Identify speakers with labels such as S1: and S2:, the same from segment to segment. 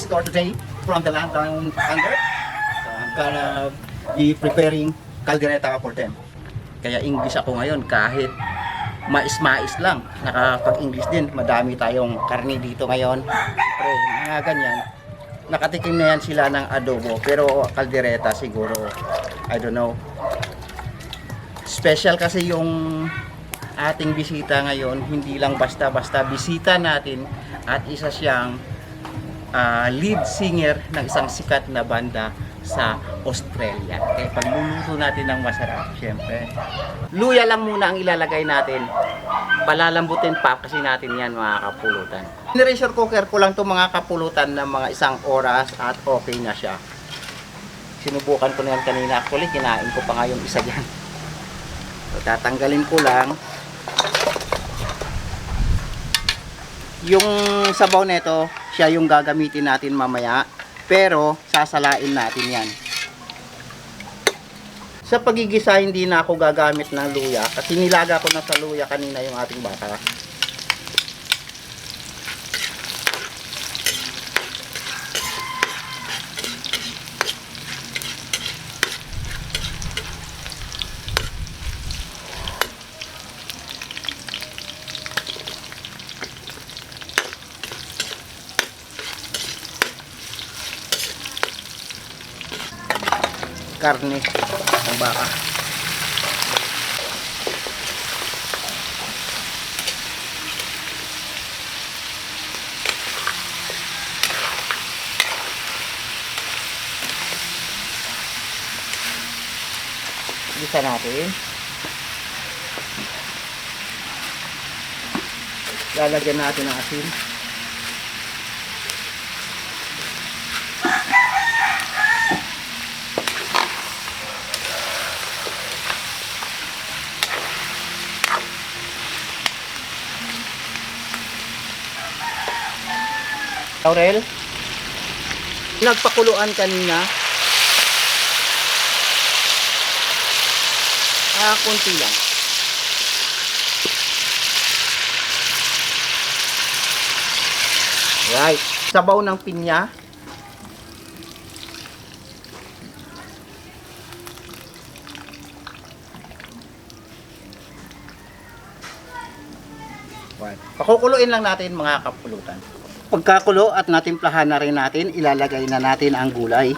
S1: visitor today from the land down under. So I'm gonna be preparing caldereta for them. Kaya English ako ngayon kahit mais-mais lang. Nakapag-English din. Madami tayong karne dito ngayon. Siyempre, mga ganyan. Nakatikim na yan sila ng adobo. Pero caldereta siguro, I don't know. Special kasi yung ating bisita ngayon, hindi lang basta-basta bisita natin at isa siyang lead singer ng isang sikat na banda sa Australia. Kaya pagluluto natin ng masarap, syempre. Luya lang muna ang ilalagay natin. Palalambutin pa kasi natin yan mga kapulutan. Pressure cooker ko lang itong mga kapulutan ng mga 1 oras at okay na siya. Sinubukan ko na yan kanina. Actually, kinain ko pa nga yung isa dyan. So, tatanggalin ko lang. Yung sabaw nito, siya yung gagamitin natin mamaya. Pero, sasalain natin yan. Sa pagigisa, hindi na ako gagamit ng luya. Kasi nilaga ko na sa luya kanina yung ating baka. Karne ng baka. Gisa natin. Lalagyan natin ng asin. Laurel, nagpakuluan kanina. Konti lang. Right. Sabaw ng pinya. Right. Pakukuluin lang natin mga kapulutan. Pagkakulo at natimplahan na rin natin, ilalagay na natin ang gulay.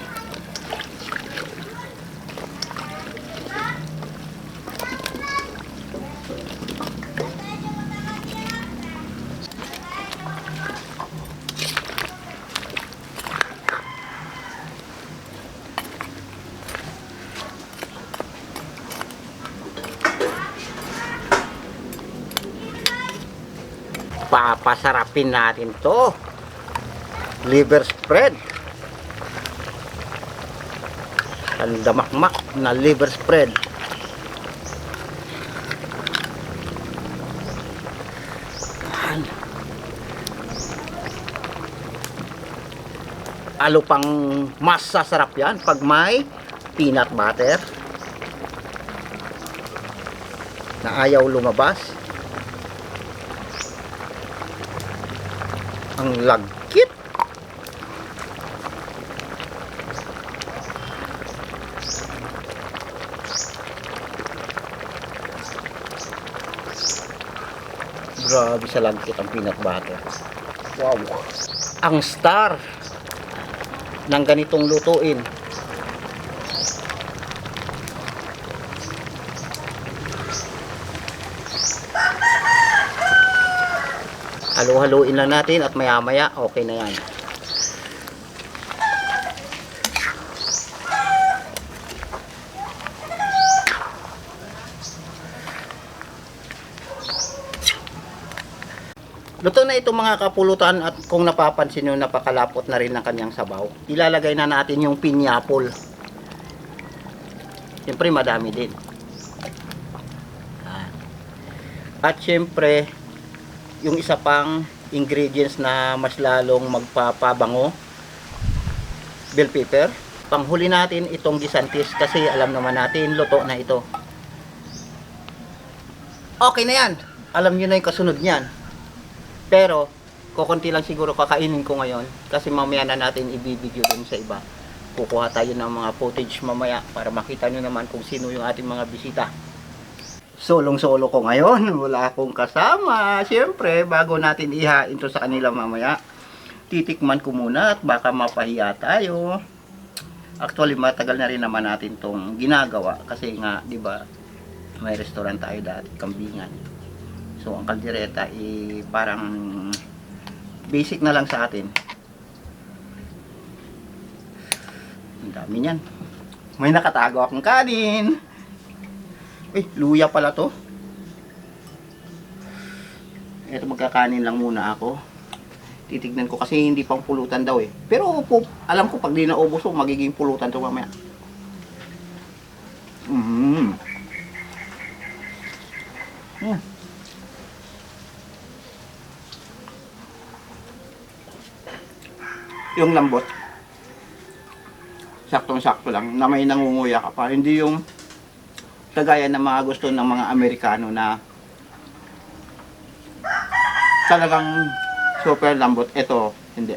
S1: Papasarapin natin to. Liver spread. Ang damakmak na liver spread. Yan. Lalo pang mas sasarap yan pag may peanut butter na ayaw lumabas. Ang lagkit. Grabe sa lagkit ang peanut butter. Wow. Ang star ng ganitong lutuin. Halo-haluin lang natin at maya-maya okay na yan. Luto na ito mga kapulutan at kung napapansin nyo, napakalapot na rin ng kanyang sabaw. Ilalagay na natin yung pineapple. Siyempre madami din. At siyempre, yung isa pang ingredients na mas lalong magpapabango, bell pepper. Panghuli natin itong gisantis kasi alam naman natin luto na ito. Okay na yan. Alam nyo na yung kasunod niyan. Pero kukunti lang siguro kakainin ko ngayon kasi mamaya na natin ibibigyo dun sa iba. Kukuha tayo ng mga footage mamaya para makita nyo naman kung sino yung ating mga bisita. Solong-solo ko ngayon, wala akong kasama. Siyempre, bago natin ihain to sa kanila mamaya, titikman ko muna at baka mapahiya tayo. Actually, matagal na rin naman natin tong ginagawa kasi nga, di ba, may restaurant tayo dati, Kambingan. So, ang kaldereta parang basic na lang sa atin. Ang dami niyan. May nakatago akong kanin. Luya pala to. Ito, magkakanin lang muna ako. Titignan ko kasi hindi pang pulutan daw eh. Pero alam ko pag di naubos ko, magiging pulutan to mamaya. Yung lambot, saktong-sakto lang, na may nangunguya ka pa. Hindi yung kagaya ng mga gusto ng mga Amerikano na talagang super lambot. Ito, hindi.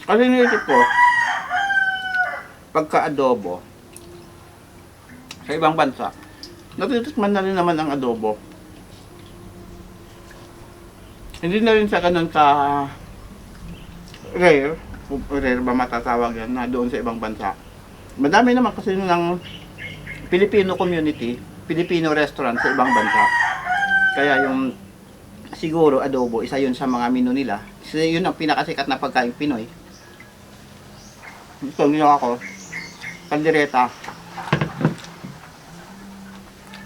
S1: Kasi niisip ko, pagka-adobo, sa ibang bansa, natitikman na rin naman ang adobo. Hindi na rin sa ganun ka rare ba matatawag yan, na doon sa ibang bansa. Madami naman kasi ng Filipino community, Filipino restaurant sa ibang bansa. Kaya yung siguro adobo, isa yun sa mga menu nila. Kasi yun ang pinakasikat na pagkain Pinoy. Ito ginawa ko, kaldereta.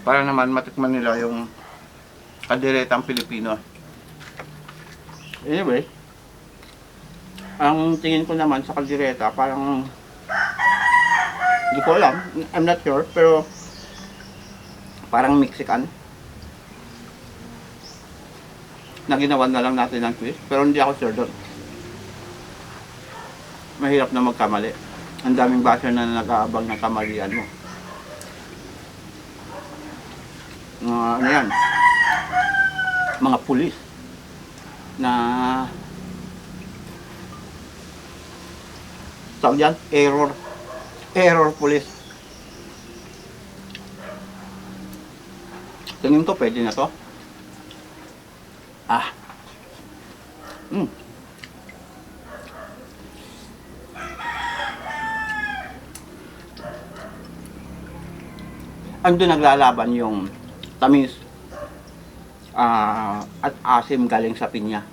S1: Para naman matikman nila yung kalderetang Pilipino. Anyway, ang tingin ko naman sa kaldereta, parang hindi ko alam, I'm not sure, pero parang Mexican na ginawa na lang natin ng twist, pero hindi ako sure doon. Mahirap na magkamali. Ang daming basher na nag-aabang ng kamalian mo. Ano yan? Mga pulis na tawag yan? Error police. Tingin to, pwede na to. Ando naglalaban yung tamis at asim galing sa pinya.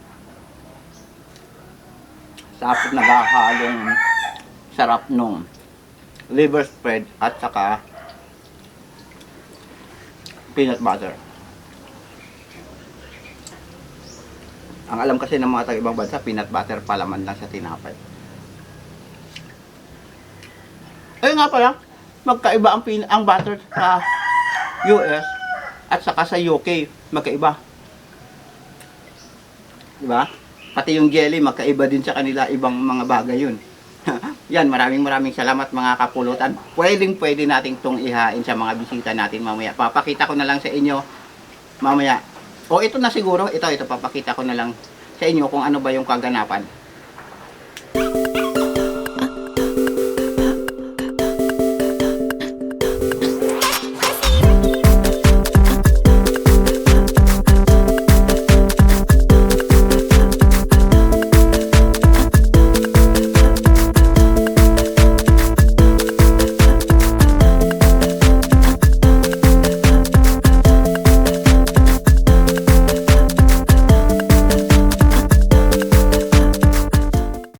S1: Tapos naghahalong sarap nung liver spread at saka peanut butter. Ang alam kasi ng mga taga-ibang bansa, peanut butter palaman lang sa tinapay. Ayun nga pala, magkaiba ang butter sa US at saka sa UK, magkaiba. Diba? Pati yung jelly, magkaiba din sa kanila, ibang mga bagay yun. Yan, maraming salamat mga kapulutan. Pwede natin itong ihain sa mga bisita natin mamaya. Papakita ko na lang sa inyo mamaya. O ito na siguro, ito papakita ko na lang sa inyo kung ano ba yung kaganapan.